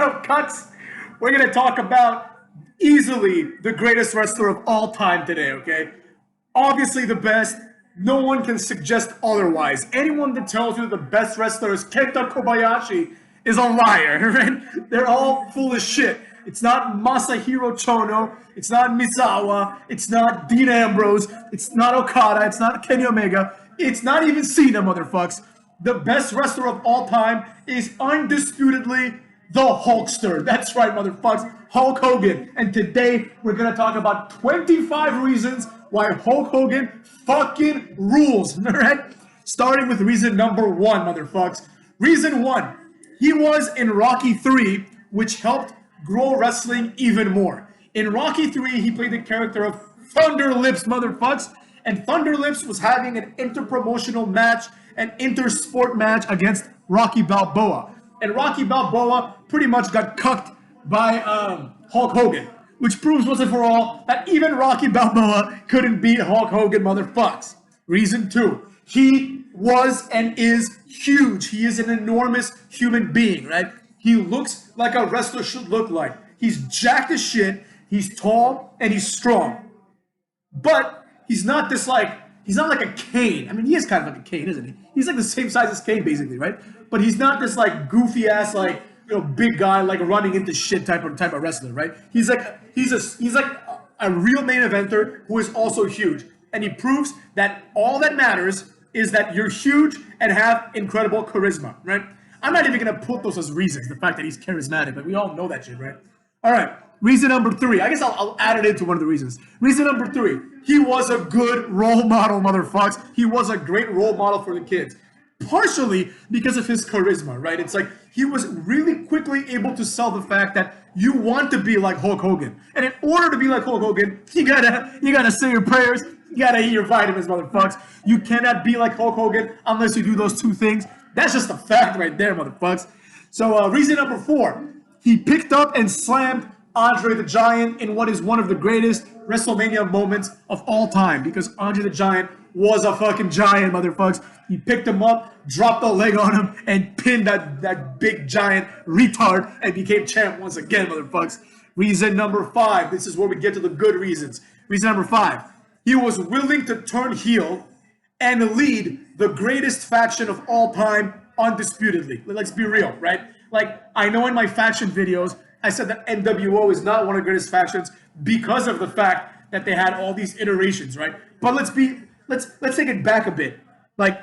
of cuts. We're going to talk about easily the greatest wrestler of all time today, okay? Obviously the best. No one can suggest otherwise. Anyone that tells you the best wrestler is Kenta Kobayashi is a liar, right? They're all full of shit. It's not Masahiro Chono. It's not Misawa. It's not Dean Ambrose. It's not Okada. It's not Kenny Omega. It's not even Cena, motherfucks. The best wrestler of all time is undisputedly the Hulkster. That's right, motherfucks. Hulk Hogan. And today we're going to talk about 25 reasons why Hulk Hogan fucking rules. All right? Starting with reason number one, motherfucks. Reason one, he was in Rocky 3, which helped grow wrestling even more. In Rocky 3, he played the character of Thunder Lips, motherfucks. And Thunder Lips was having an interpromotional match, an intersport match against Rocky Balboa. And Rocky Balboa pretty much got cucked by Hulk Hogan, which proves once and for all that even Rocky Balboa couldn't beat Hulk Hogan, motherfucks. Reason two, he was and is huge. He is an enormous human being, right? He looks like a wrestler should look like. He's jacked as shit, he's tall, and he's strong. But he's not this like, he's not like a Kane. I mean, he is kind of like a Kane, isn't he? He's like the same size as Kane, basically, right? But he's not this like goofy ass, like, you know, big guy, like running into shit type of wrestler, right? He's like a real main eventer who is also huge. And he proves that all that matters is that you're huge and have incredible charisma, right? I'm not even going to put those as reasons, the fact that he's charismatic, but we all know that shit, right? All right, reason number three. I guess I'll add it into one of the reasons. Reason number three, he was a good role model, motherfucks. He was a great role model for the kids. Partially because of his charisma, right? It's like he was really quickly able to sell the fact that you want to be like Hulk Hogan. And in order to be like Hulk Hogan, you gotta say your prayers, you gotta eat your vitamins, motherfucks. You cannot be like Hulk Hogan unless you do those two things. That's just a fact right there, motherfucks. So reason number four, he picked up and slammed Andre the Giant in what is one of the greatest WrestleMania moments of all time, because Andre the Giant was a fucking giant, motherfucks. He picked him up, dropped a leg on him, and pinned that big giant retard and became champ once again, motherfucks. Reason number five, this is where we get to the good reasons. Reason number five, he was willing to turn heel and lead the greatest faction of all time undisputedly. Let's be real, right? Like, I know in my faction videos, I said that NWO is not one of the greatest factions because of the fact that they had all these iterations, right? But let's take it back a bit. Like,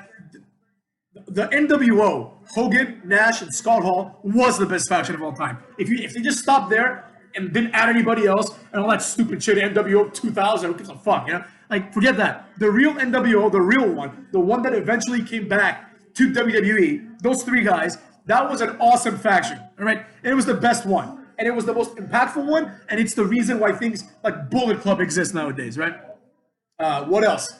the NWO, Hogan, Nash, and Scott Hall was the best faction of all time. If they just stopped there and didn't add anybody else and all that stupid shit, NWO 2000, who gives a fuck, you know? Like, forget that. The real NWO, the real one, the one that eventually came back to WWE, those three guys, that was an awesome faction, all right? And it was the best one. And it was the most impactful one, and it's the reason why things like Bullet Club exist nowadays, right? What else?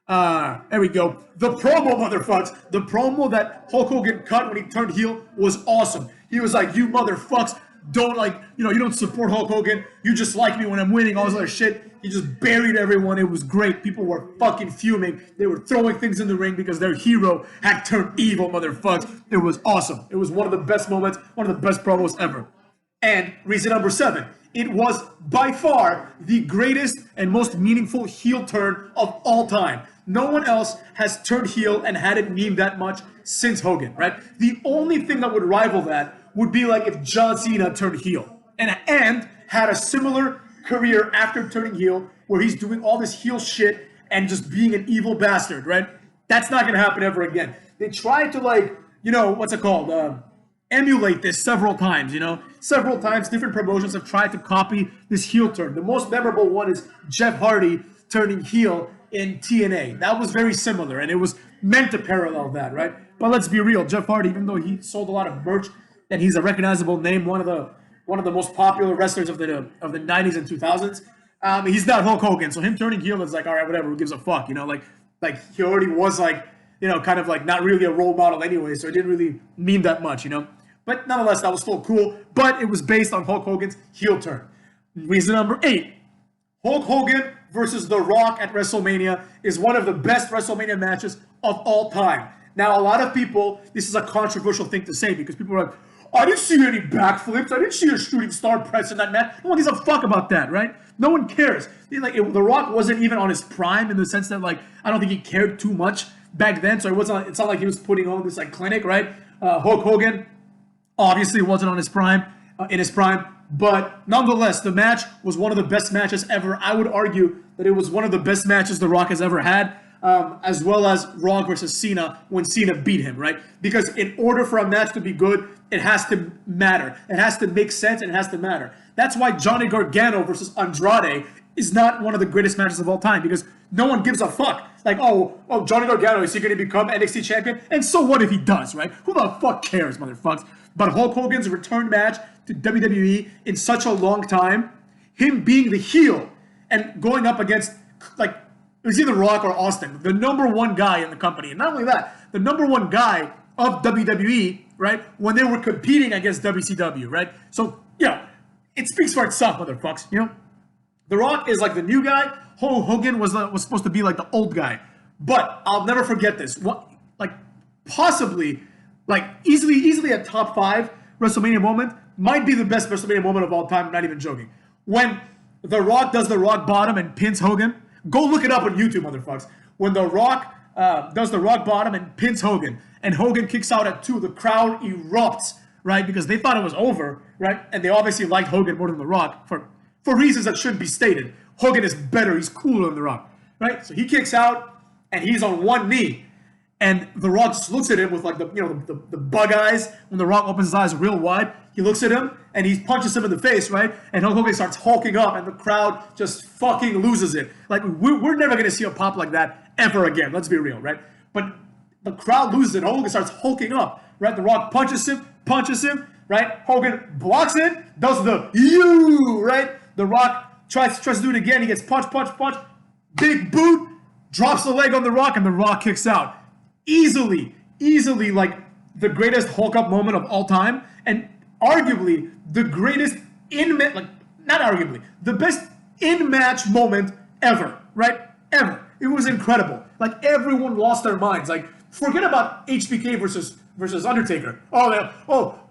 There we go. The promo, motherfucks. The promo that Hulk Hogan cut when he turned heel was awesome. He was like, you motherfucks don't like, you don't support Hulk Hogan. You just like me when I'm winning, all this other shit. He just buried everyone. It was great. People were fucking fuming. They were throwing things in the ring because their hero had turned evil, motherfucks. It was awesome. It was one of the best moments, one of the best promos ever. And reason number seven, it was by far the greatest and most meaningful heel turn of all time. No one else has turned heel and had it mean that much since Hogan, right? The only thing that would rival that would be like if John Cena turned heel and had a similar career after turning heel where he's doing all this heel shit and just being an evil bastard, right? That's not going to happen ever again. They tried to emulate this several times, Several times different promotions have tried to copy this heel turn. The most memorable one is Jeff Hardy turning heel in TNA. That was very similar, and it was meant to parallel that, right? But let's be real, Jeff Hardy, even though he sold a lot of merch and he's a recognizable name, one of the most popular wrestlers of the 90s and 2000s, he's not Hulk Hogan. So him turning heel is like, all right, whatever, who gives a fuck, like he already was like, kind of like not really a role model anyway, so it didn't really mean that much, But nonetheless, that was still cool, but it was based on Hulk Hogan's heel turn. Reason number 8, Hulk Hogan versus The Rock at WrestleMania is one of the best WrestleMania matches of all time. Now, a lot of people, this is a controversial thing to say because people are like, I didn't see any backflips. I didn't see a shooting star press in that match. No one gives a fuck about that, right? No one cares. The Rock wasn't even on his prime in the sense that, like, I don't think he cared too much back then. So it's not like he was putting on this, like, clinic, right? Hulk Hogan obviously wasn't on his prime, in his prime. But nonetheless, the match was one of the best matches ever. I would argue that it was one of the best matches The Rock has ever had. As well as Rock versus Cena when Cena beat him, right? Because in order for a match to be good, it has to matter. It has to make sense and it has to matter. That's why Johnny Gargano versus Andrade is not one of the greatest matches of all time, because no one gives a fuck. Like, oh, Johnny Gargano, is he going to become NXT champion? And so what if he does, right? Who the fuck cares, motherfuckers? But Hulk Hogan's return match to WWE in such a long time, him being the heel and going up against, like, it was either Rock or Austin, the number one guy in the company. And not only that, the number one guy of WWE, right, when they were competing against WCW, right? So, it speaks for itself, motherfuckers, The Rock is like the new guy. Hogan was supposed to be like the old guy. But I'll never forget this. Possibly, easily a top 5 WrestleMania moment. Might be the best WrestleMania moment of all time. I'm not even joking. When The Rock does the Rock Bottom and pins Hogan. Go look it up on YouTube, motherfuckers. When The Rock does the Rock Bottom and pins Hogan, and Hogan kicks out at 2, the crowd erupts, right? Because they thought it was over, right? And they obviously liked Hogan more than The Rock for reasons that shouldn't be stated. Hogan is better. He's cooler than The Rock, right? So he kicks out, and he's on one knee. And The Rock just looks at him with, like, the bug eyes. When The Rock opens his eyes real wide, he looks at him and he punches him in the face, right? And Hulk Hogan starts hulking up, and the crowd just fucking loses it. Like, we're never gonna see a pop like that ever again. Let's be real, right? But the crowd loses it. Hogan starts hulking up, right? The Rock punches him, right? Hogan blocks it, does the you, right? The Rock tries to do it again. He gets punched, big boot, drops the leg on The Rock, and The Rock kicks out. Easily, like, the greatest Hulk up moment of all time, and arguably the greatest the best in-match moment ever, right? Ever. It was incredible. Like, everyone lost their minds. Like, forget about HBK versus Undertaker.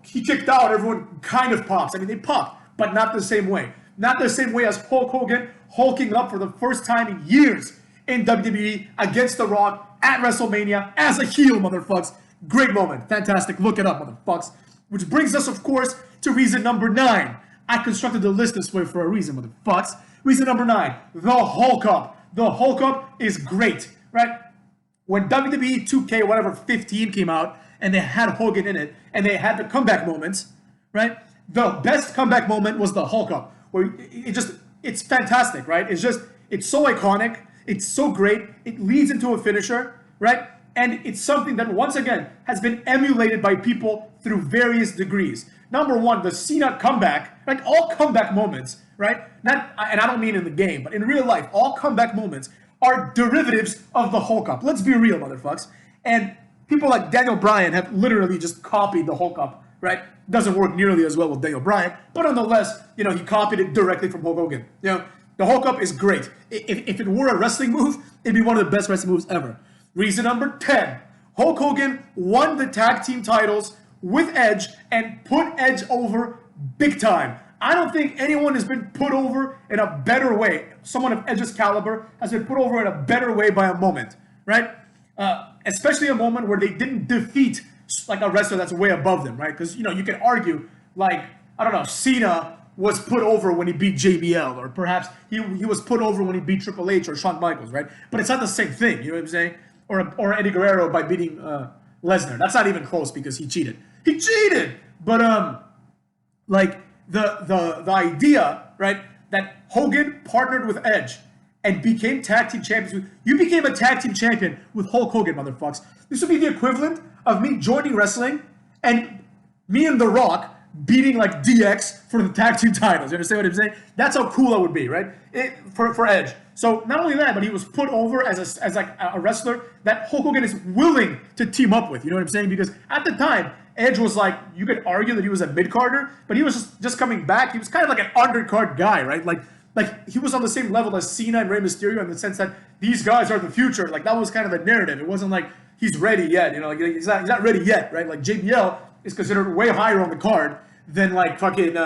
He kicked out. Everyone kind of pops. I mean, they popped, but not the same way. Not the same way as Hulk Hogan hulking up for the first time in years in WWE against The Rock at WrestleMania as a heel, motherfucks. Great moment. Fantastic. Look it up, motherfucks. Which brings us, of course, to reason number 9. I constructed the list this way for a reason, motherfucks. Reason number 9, the Hulk Up. The Hulk Up is great, right? When WWE 2K, whatever, 15 came out, and they had Hogan in it, and they had the comeback moments, right? The best comeback moment was the Hulk Up, where it's fantastic, right? It's so iconic. It's so great. It leads into a finisher, right? And it's something that, once again, has been emulated by people through various degrees. Number 1, the Cena comeback, like all comeback moments, right? And I don't mean in the game, but in real life, all comeback moments are derivatives of the Hulk Up. Let's be real, motherfucks. And people like Daniel Bryan have literally just copied the Hulk Up, right? Doesn't work nearly as well with Daniel Bryan, but nonetheless, he copied it directly from Hulk Hogan. The Hulk Up is great. If it were a wrestling move, it'd be one of the best wrestling moves ever. Reason number 10, Hulk Hogan won the tag team titles with Edge and put Edge over big time. I don't think anyone has been put over in a better way. Someone of Edge's caliber has been put over in a better way by a moment, right? Especially a moment where they didn't defeat, like, a wrestler that's way above them, right? Because, you can argue, like, I don't know, Cena was put over when he beat JBL, or perhaps he was put over when he beat Triple H or Shawn Michaels, right? But it's not the same thing, you know what I'm saying? Or Eddie Guerrero by beating Lesnar. That's not even close because he cheated. He cheated! But, like, the idea, right, that Hogan partnered with Edge and became tag team champions. You became a tag team champion with Hulk Hogan, motherfucks. This would be the equivalent of me joining wrestling and me and The Rock beating, like, DX for the tag team titles. You understand what I'm saying? That's how cool that would be, right? For Edge. So not only that, but he was put over as a wrestler that Hulk Hogan is willing to team up with. You know what I'm saying? Because at the time, Edge was like, you could argue that he was a mid-carder, but he was just coming back. He was kind of like an undercard guy, right? Like he was on the same level as Cena and Rey Mysterio in the sense that these guys are the future. Like, that was kind of the narrative. It wasn't like he's ready yet, like he's not ready yet, right? Like JBL is considered way higher on the card than like fucking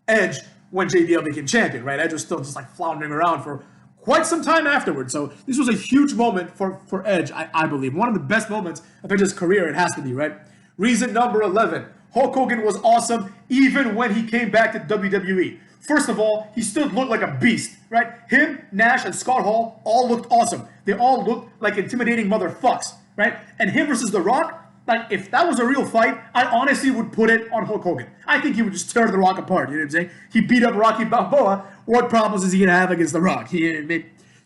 Edge when JBL became champion, right? Edge was still just like floundering around for quite some time afterwards. So this was a huge moment for Edge, I believe. One of the best moments of Edge's career, it has to be, right? Reason number 11. Hulk Hogan was awesome even when he came back to WWE. First of all, he still looked like a beast, right? Him, Nash, and Scott Hall all looked awesome. They all looked like intimidating motherfucks, right? And him versus The Rock, like, if that was a real fight, I honestly would put it on Hulk Hogan. I think he would just tear The Rock apart, you know what I'm saying? He beat up Rocky Balboa. What problems is he going to have against The Rock?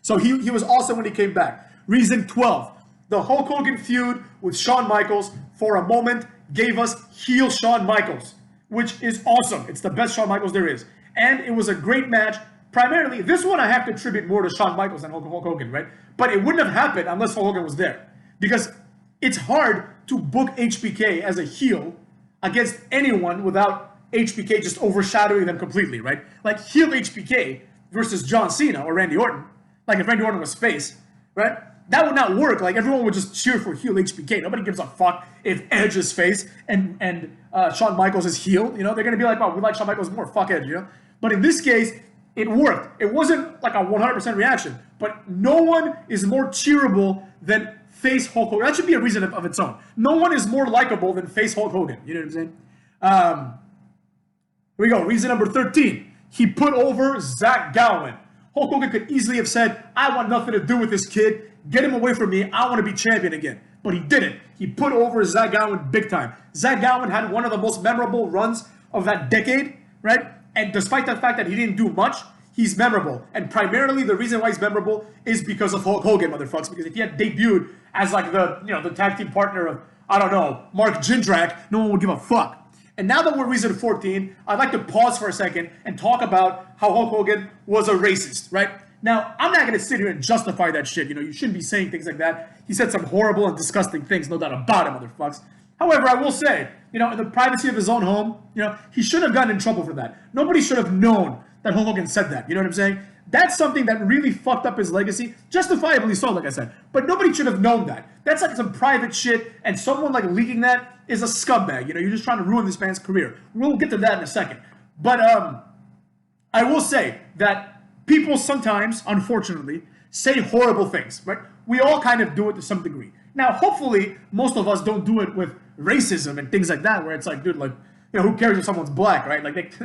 So he was awesome when he came back. Reason 12. The Hulk Hogan feud with Shawn Michaels, for a moment, gave us heel Shawn Michaels, which is awesome. It's the best Shawn Michaels there is. And it was a great match. Primarily, this one I have to attribute more to Shawn Michaels than Hulk Hogan, right? But it wouldn't have happened unless Hulk Hogan was there. Because it's hard to book HBK as a heel against anyone without HBK just overshadowing them completely, right? Like heel HBK versus John Cena or Randy Orton. Like if Randy Orton was face, right? That would not work. Like everyone would just cheer for heel HBK. Nobody gives a fuck if Edge is face and Shawn Michaels is heel. You know, they're gonna be like, oh, we like Shawn Michaels more. Fuck Edge, you know. But in this case, it worked. It wasn't like a 100% reaction. But no one is more cheerable than face Hulk Hogan. That should be a reason of its own. No one is more likable than face Hulk Hogan. You know what I'm saying? Here we go. Reason number 13. He put over Zach Gowen. Hulk Hogan could easily have said, I want nothing to do with this kid. Get him away from me. I want to be champion again. But he didn't. He put over Zach Gowen big time. Zach Gowen had one of the most memorable runs of that decade, right? And despite the fact that he didn't do much, he's memorable. And primarily the reason why he's memorable is because of Hulk Hogan, motherfuckers. Because if he had debuted as like the tag team partner of, I don't know, Mark Jindrak, no one would give a fuck. And now that we're reason 14, I'd like to pause for a second and talk about how Hulk Hogan was a racist, right? Now, I'm not going to sit here and justify that shit. You know, you shouldn't be saying things like that. He said some horrible and disgusting things, no doubt about it, motherfuckers. However, I will say, you know, in the privacy of his own home, you know, he shouldn't have gotten in trouble for that. Nobody should have known that Hulk Hogan said that. You know what I'm saying? That's something that really fucked up his legacy, justifiably so, like I said. But nobody should have known that. That's like some private shit, and someone like leaking that is a scumbag. You know, you're just trying to ruin this man's career. We'll get to that in a second. But I will say that people sometimes, unfortunately, say horrible things, right? We all kind of do it to some degree. Now, hopefully, most of us don't do it with racism and things like that, where it's like, dude, like, you know, who cares if someone's black, right? Like,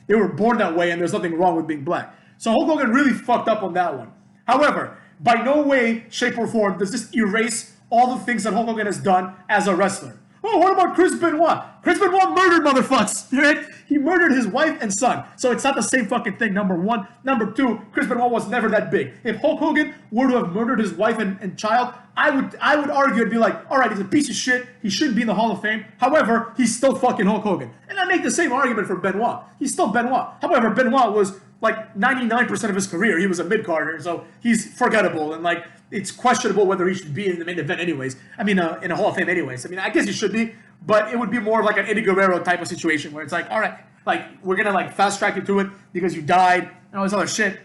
they were born that way, and there's nothing wrong with being black. So Hulk Hogan really fucked up on that one. However, by no way, shape, or form does this erase all the things that Hulk Hogan has done as a wrestler. Oh, what about Chris Benoit? Chris Benoit murdered motherfuckers, right? He murdered his wife and son. So it's not the same fucking thing, number one. Number two, Chris Benoit was never that big. If Hulk Hogan were to have murdered his wife and child, I would argue and be like, all right, he's a piece of shit. He shouldn't be in the Hall of Fame. However, he's still fucking Hulk Hogan. And I make the same argument for Benoit. He's still Benoit. However, Benoit was like 99% of his career, he was a mid-carder, so he's forgettable, and like it's questionable whether he should be in the main event anyways. I mean, in a Hall of Fame anyways. I mean, I guess he should be, but it would be more of like an Eddie Guerrero type of situation where it's like, all right, like we're gonna like fast track you to it because you died and all this other shit.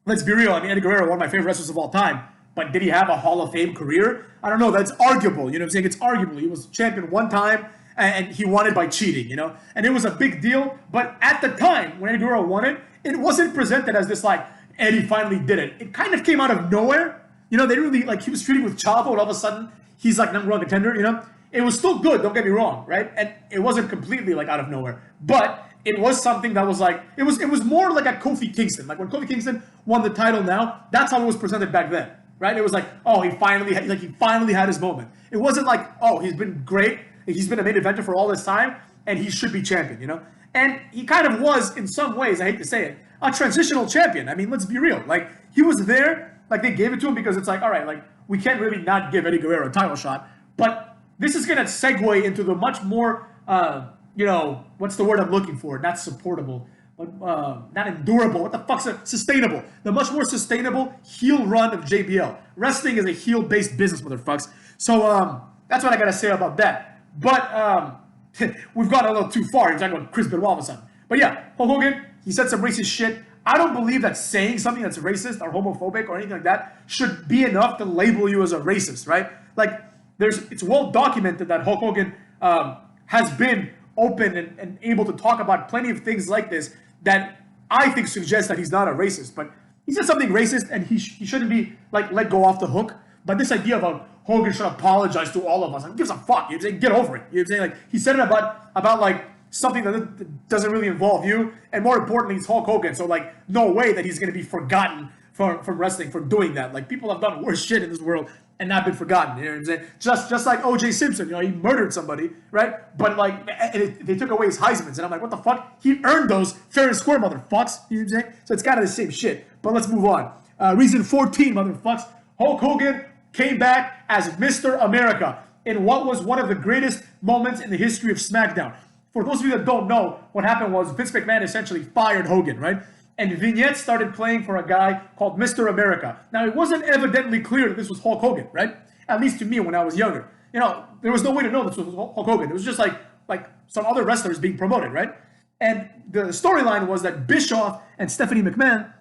Let's be real. I mean, Eddie Guerrero, one of my favorite wrestlers of all time, but did he have a Hall of Fame career? I don't know. That's arguable. You know what I'm saying? It's arguable. He was champion one time, and he won it by cheating, you know? And it was a big deal, but at the time, when Eddie Guerrero won it, it wasn't presented as this, like, Eddie finally did it. It kind of came out of nowhere. You know, they really, like, he was treating with Chavo, and all of a sudden, he's, like, number one contender, you know? It was still good, don't get me wrong, right? And it wasn't completely, like, out of nowhere. But it was something that was, like, it was more like a Kofi Kingston. Like, when Kofi Kingston won the title now, that's how it was presented back then, right? It was like, oh, he finally had his moment. It wasn't like, oh, he's been great. He's been a main eventer for all this time, and he should be champion, you know? And he kind of was, in some ways, I hate to say it, a transitional champion. I mean, let's be real. Like, he was there, like, they gave it to him because it's like, all right, like, we can't really not give Eddie Guerrero a title shot. But this is going to segue into the much more, you know, what's the word I'm looking for? Not supportable, but not endurable. What the fuck's sustainable? The much more sustainable heel run of JBL. Wrestling is a heel-based business, motherfuckers. So, that's what I got to say about that. But we've gone a little too far. You're talking about Chris Benoit all of a sudden. But yeah, Hulk Hogan, he said some racist shit. I don't believe that saying something that's racist or homophobic or anything like that should be enough to label you as a racist, right? Like, it's well documented that Hulk Hogan has been open and able to talk about plenty of things like this that I think suggests that he's not a racist. But he said something racist, and he shouldn't be like let go off the hook. But this idea of Hogan should apologize to all of us, and gives a fuck. You know what I'm saying? Get over it. You know what I'm saying? Like, he said it about like something that doesn't really involve you, and more importantly, it's Hulk Hogan. So like, no way that he's gonna be forgotten from wrestling for doing that. Like, people have done worse shit in this world and not been forgotten. You know what I'm saying? Just like O.J. Simpson, you know, he murdered somebody, right? But like, they took away his Heismans, and I'm like, what the fuck? He earned those fair and square, motherfucks. You know what I'm saying? So it's kind of the same shit. But let's move on. Reason 14, motherfucks. Hulk Hogan came back as Mr. America in what was one of the greatest moments in the history of SmackDown. For those of you that don't know, what happened was Vince McMahon essentially fired Hogan, right? And vignettes started playing for a guy called Mr. America. Now, it wasn't evidently clear that this was Hulk Hogan, right? At least to me when I was younger. You know, there was no way to know this was Hulk Hogan. It was just like some other wrestlers being promoted, right? And the storyline was that Bischoff and Stephanie McMahon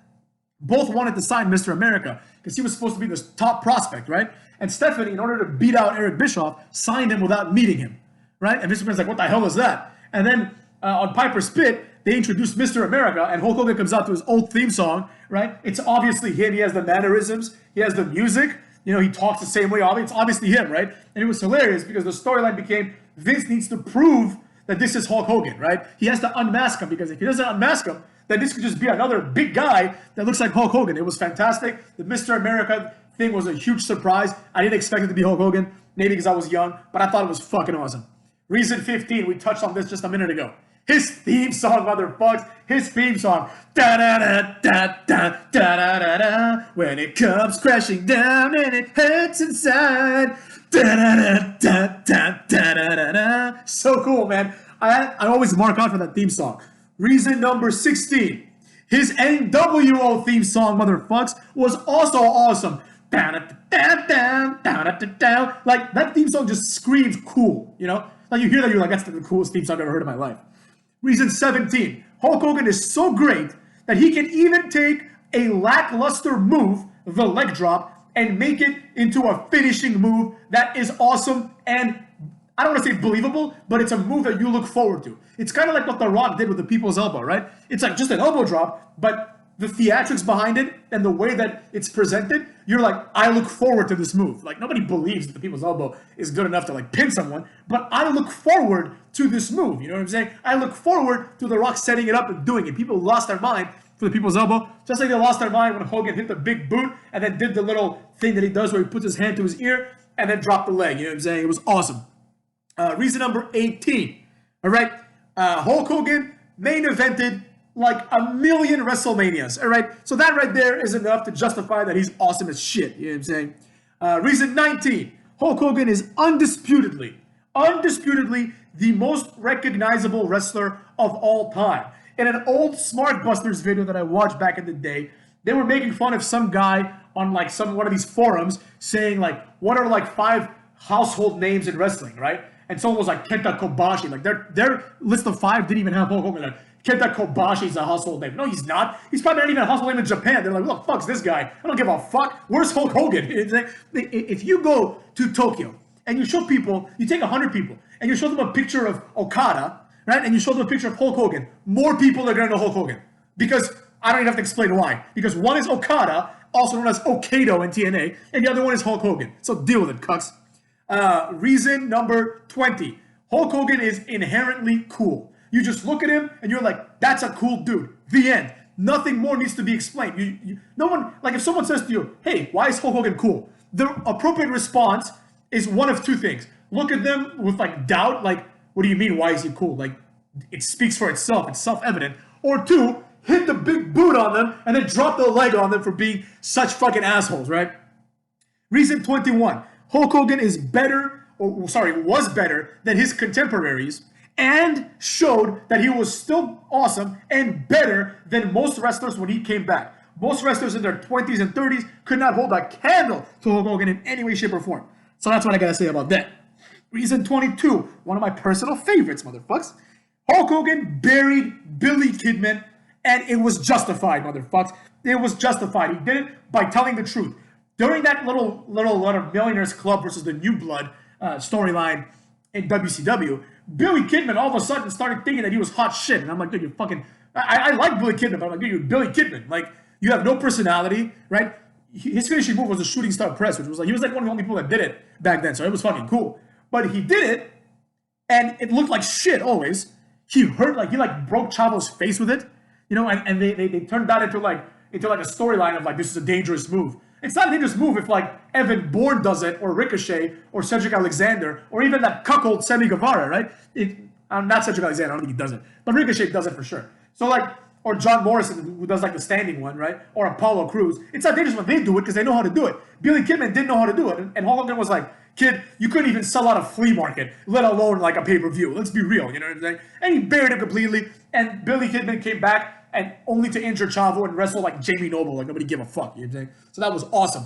both wanted to sign Mr. America because he was supposed to be the top prospect, right? And Stephanie, in order to beat out Eric Bischoff, signed him without meeting him, right? And Mr. McMahon's like, what the hell is that? And then on Piper's Pit, they introduced Mr. America, and Hulk Hogan comes out to his old theme song, right? It's obviously him. He has the mannerisms. He has the music. You know, he talks the same way. It's obviously him, right? And it was hilarious because the storyline became Vince needs to prove that this is Hulk Hogan, right? He has to unmask him, because if he doesn't unmask him, then this could just be another big guy that looks like Hulk Hogan. It was fantastic. The Mr. America thing was a huge surprise. I didn't expect it to be Hulk Hogan, maybe because I was young, but I thought it was fucking awesome. Reason 15, we touched on this just a minute ago. His theme song, motherfuckers. His theme song. Da-da-da-da-da-da-da-da-da. When it comes crashing down and it hurts inside. Da-da-da-da-da-da-da-da. So cool, man. I always mark out for that theme song. Reason number 16. His NWO theme song, motherfuckers, was also awesome. Like, that theme song just screams cool, you know? Like, you hear that, you're like, that's the coolest theme song I've ever heard in my life. Reason 17. Hulk Hogan is so great that he can even take a lackluster move, the leg drop, and make it into a finishing move that is awesome and, I don't want to say believable, but it's a move that you look forward to. It's kind of like what The Rock did with the People's Elbow, right? It's like just an elbow drop, but the theatrics behind it and the way that it's presented, you're like, I look forward to this move. Like, nobody believes that the People's Elbow is good enough to like pin someone, but I look forward to this move. You know what I'm saying? I look forward to The Rock setting it up and doing it. People lost their mind for the People's Elbow, just like they lost their mind when Hogan hit the big boot and then did the little thing that he does where he puts his hand to his ear and then dropped the leg. You know what I'm saying? It was awesome. Reason number 18. All right. Hulk Hogan main evented like a million WrestleManias. All right. So that right there is enough to justify that he's awesome as shit. You know what I'm saying? Reason 19. Hulk Hogan is undisputedly the most recognizable wrestler of all time. In an old Smart Busters video that I watched back in the day, they were making fun of some guy on like one of these forums saying like, what are like 5 household names in wrestling, right? And someone was like Kenta Kobashi. Like their list of 5 didn't even have Hulk Hogan. Like, Kenta Kobashi is a household name. No, he's not. He's probably not even a household name in Japan. They're like, what the fuck's this guy? I don't give a fuck. Where's Hulk Hogan? It's like, if you go to Tokyo and you show people, you take 100 people and you show them a picture of Okada, right? And you show them a picture of Hulk Hogan, more people are going to know Hulk Hogan. Because I don't even have to explain why. Because one is Okada, also known as Okado in TNA, and the other one is Hulk Hogan. So deal with it, cucks. Reason number 20. Hulk Hogan is inherently cool. You just look at him and you're like, that's a cool dude. The end. Nothing more needs to be explained. No one, like if someone says to you, hey, why is Hulk Hogan cool? The appropriate response is one of 2 things. Look at them with like doubt, like, what do you mean, why is he cool? Like, it speaks for itself, it's self-evident. Or 2, hit the big boot on them and then drop the leg on them for being such fucking assholes, right? Reason 21. Hulk Hogan was better than his contemporaries and showed that he was still awesome and better than most wrestlers when he came back. Most wrestlers in their 20s and 30s could not hold a candle to Hulk Hogan in any way, shape, or form. So that's what I gotta say about that. Reason 22, one of my personal favorites, motherfucks. Hulk Hogan buried Billy Kidman, and it was justified, motherfucks. It was justified. He did it by telling the truth. During that little Millionaires Club versus the New Blood storyline in WCW, Billy Kidman all of a sudden started thinking that he was hot shit. And I'm like, dude, you're fucking... I like Billy Kidman, but I'm like, dude, you're Billy Kidman. Like, you have no personality, right? His finishing move was a shooting star press, which was like, he was like one of the only people that did it back then, so it was fucking cool. But he did it, and it looked like shit always. He hurt, like, he like broke Chavo's face with it, you know, and they turned that into like a storyline of like, this is a dangerous move. It's not a dangerous move if like Evan Bourne does it, or Ricochet, or Cedric Alexander, or even that cuckold Sammy Guevara, right? Not Cedric Alexander, I don't think he does it, but Ricochet does it for sure. So like, or John Morrison, who does like the standing one, right? Or Apollo Crews. It's not dangerous when they do it because they know how to do it. Billy Kidman didn't know how to do it. And Hulk Hogan was like, kid, you couldn't even sell out a flea market, let alone like a pay-per-view. Let's be real, you know what I'm saying? And he buried him completely. And Billy Kidman came back and only to injure Chavo and wrestle like Jamie Noble, like nobody gave a fuck, you know what I'm saying? So that was awesome.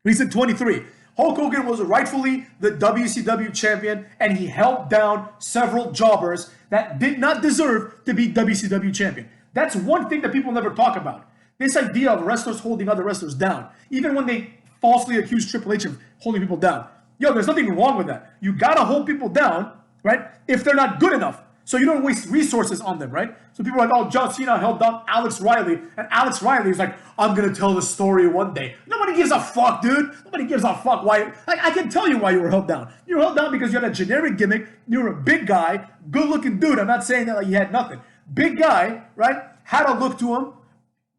Reason 23. Hulk Hogan was rightfully the WCW champion, and he held down several jobbers that did not deserve to be WCW champion. That's one thing that people never talk about. This idea of wrestlers holding other wrestlers down. Even when they falsely accuse Triple H of holding people down. Yo, there's nothing wrong with that. You gotta hold people down, right? If they're not good enough. So you don't waste resources on them, right? So people are like, oh, John Cena held down Alex Riley. And Alex Riley is like, I'm gonna tell the story one day. Nobody gives a fuck, dude. Nobody gives a fuck why. Like, I can tell you why you were held down. You were held down because you had a generic gimmick. You were a big guy, good looking dude. I'm not saying that like you had nothing. Big guy, right? Had a look to him,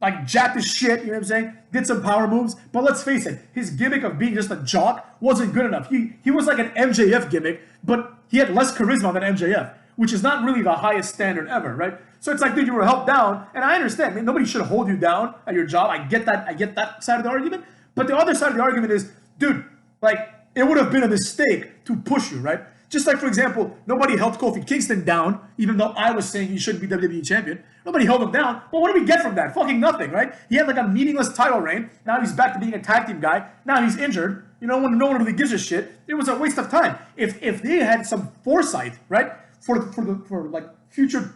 like jacked as shit, you know what I'm saying? Did some power moves, but let's face it, his gimmick of being just a jock wasn't good enough. He was like an MJF gimmick, but he had less charisma than MJF, which is not really the highest standard ever, right? So it's like, dude, you were held down, and I understand, man, nobody should hold you down at your job. I get that side of the argument, but the other side of the argument is, dude, like, it would have been a mistake to push you, right? Just like, for example, nobody held Kofi Kingston down, even though I was saying he shouldn't be WWE champion. Nobody held him down. Well, what do we get from that? Fucking nothing, right? He had like a meaningless title reign. Now he's back to being a tag team guy. Now he's injured. You know, when no one really gives a shit. It was a waste of time. If they had some foresight, right, for like future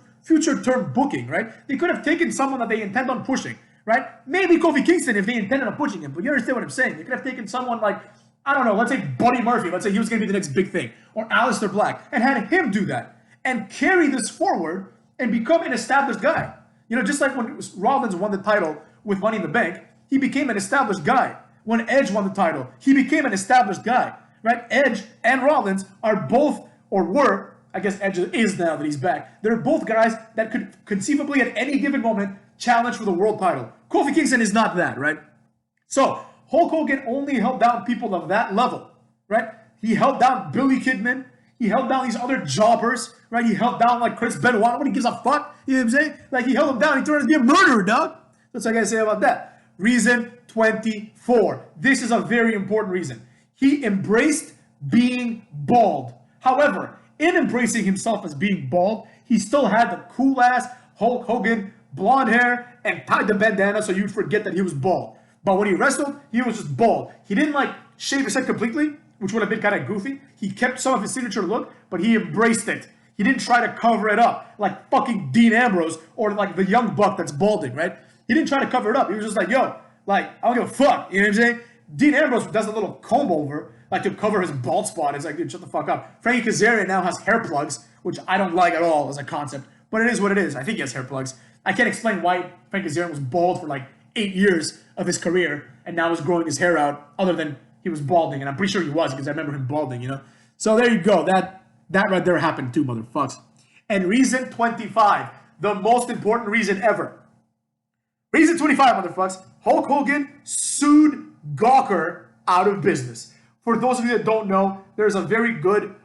term booking, right, they could have taken someone that they intend on pushing, right? Maybe Kofi Kingston if they intended on pushing him. But you understand what I'm saying? They could have taken someone like, I don't know, let's say Buddy Murphy. Let's say he was going to be the next big thing. Or Aleister Black. And had him do that. And carry this forward and become an established guy. You know, just like when Rollins won the title with Money in the Bank, he became an established guy. When Edge won the title, he became an established guy. Right? Edge and Rollins are both, or were, I guess Edge is now that he's back. They're both guys that could conceivably at any given moment challenge for the world title. Kofi Kingston is not that, right? So, Hulk Hogan only held down people of that level, right? He held down Billy Kidman. He held down these other jobbers, right? He held down like Chris Benoit. Nobody gives a fuck. You know what I'm saying? Like he held him down. He turned out to be a murderer, dog. That's what I gotta say about that. Reason 24. This is a very important reason. He embraced being bald. However, in embracing himself as being bald, he still had the cool ass Hulk Hogan blonde hair and tied the bandana so you'd forget that he was bald. But when he wrestled, he was just bald. He didn't like shave his head completely, which would have been kind of goofy. He kept some of his signature look, but he embraced it. He didn't try to cover it up like fucking Dean Ambrose or like the young buck that's balding, right? He didn't try to cover it up. He was just like, yo, like, I don't give a fuck. You know what I'm saying? Dean Ambrose does a little comb over, like to cover his bald spot. It's like, dude, shut the fuck up. Frankie Kazarian now has hair plugs, which I don't like at all as a concept, but it is what it is. I think he has hair plugs. I can't explain why Frankie Kazarian was bald for like 8 years of his career and now is growing his hair out other than he was balding, and I'm pretty sure he was because I remember him balding, you know? So there you go. That right there happened too, motherfucks. And reason 25, the most important reason ever. Reason 25, motherfucks. Hulk Hogan sued Gawker out of business. For those of you that don't know, there's a very good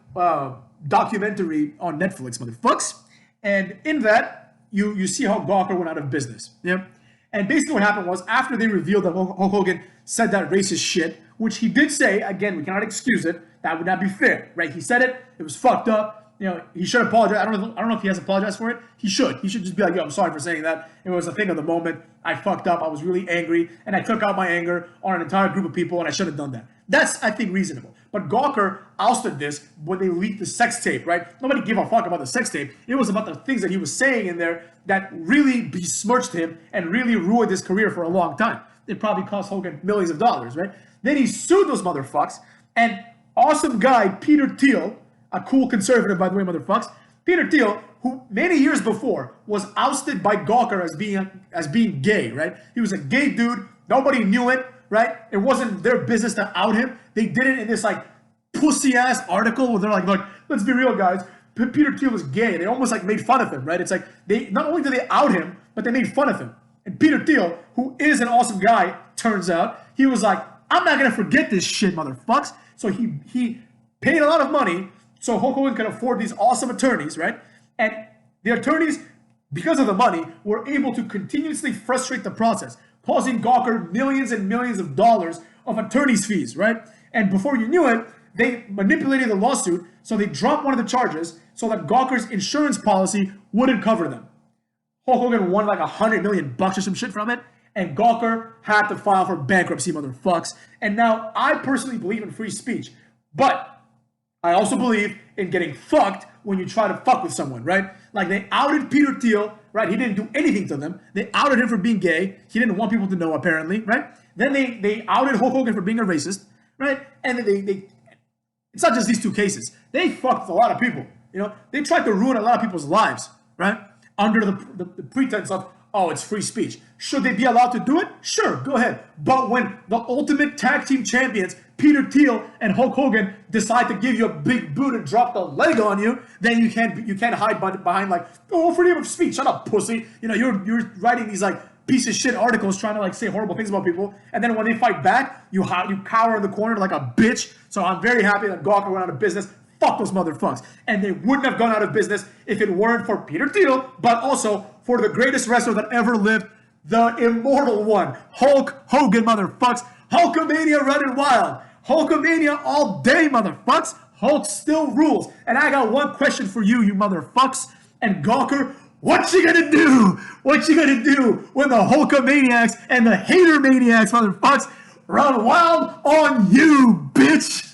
documentary on Netflix, motherfucks. And in that, you see how Gawker went out of business. Yeah. And basically what happened was, after they revealed that Hulk Hogan said that racist shit, which he did say, again, we cannot excuse it, that would not be fair, right? He said it, it was fucked up, you know, he should apologize. I don't know if he has apologized for it. He should just be like, yo, I'm sorry for saying that. It was a thing of the moment. I fucked up, I was really angry, and I took out my anger on an entire group of people, and I should have done that. That's, I think, reasonable. But Gawker ousted this when they leaked the sex tape, right? Nobody gave a fuck about the sex tape. It was about the things that he was saying in there that really besmirched him and really ruined his career for a long time. It probably cost Hogan millions of dollars, right? Then he sued those motherfucks, and awesome guy Peter Thiel, a cool conservative, by the way, motherfucks. Peter Thiel, who many years before was ousted by Gawker as being gay, right? He was a gay dude. Nobody knew it, right? It wasn't their business to out him. They did it in this like pussy-ass article where they're like, let's be real, guys. Peter Thiel is gay. They almost like made fun of him, right? It's like they not only did they out him, but they made fun of him. And Peter Thiel, who is an awesome guy, turns out, he was like, I'm not gonna forget this shit, motherfucks. So he paid a lot of money so Hulk Hogan could afford these awesome attorneys, right? And the attorneys, because of the money, were able to continuously frustrate the process, causing Gawker millions and millions of dollars of attorney's fees, right? And before you knew it, they manipulated the lawsuit, so they dropped one of the charges so that Gawker's insurance policy wouldn't cover them. Hulk Hogan won like $100 million or some shit from it, and Gawker had to file for bankruptcy, motherfucks. And now, I personally believe in free speech, but I also believe in getting fucked when you try to fuck with someone, right? Like they outed Peter Thiel, right? He didn't do anything to them. They outed him for being gay. He didn't want people to know, apparently, right? Then they outed Hulk Hogan for being a racist, right? And then it's not just these two cases. They fucked a lot of people, you know? They tried to ruin a lot of people's lives, right? Under the pretense of, oh, it's free speech. Should they be allowed to do it? Sure, go ahead. But when the ultimate tag team champions, Peter Thiel and Hulk Hogan, decide to give you a big boot and drop the leg on you, then you can't hide behind like, oh, freedom of speech. Shut up, pussy. You know, you're writing these like piece of shit articles trying to like say horrible things about people, and then when they fight back, you cower in the corner like a bitch. So I'm very happy that Gawker went out of business. Fuck those motherfucks. And they wouldn't have gone out of business if it weren't for Peter Thiel, but also for the greatest wrestler that ever lived, the immortal one, Hulk Hogan, motherfucks. Hulkamania running wild. Hulkamania all day, motherfucks. Hulk still rules. And I got one question for you, you motherfucks. And Gawker, what you gonna do? What you gonna do when the Hulkamaniacs and the Hater Maniacs, motherfucks, run wild on you, bitch?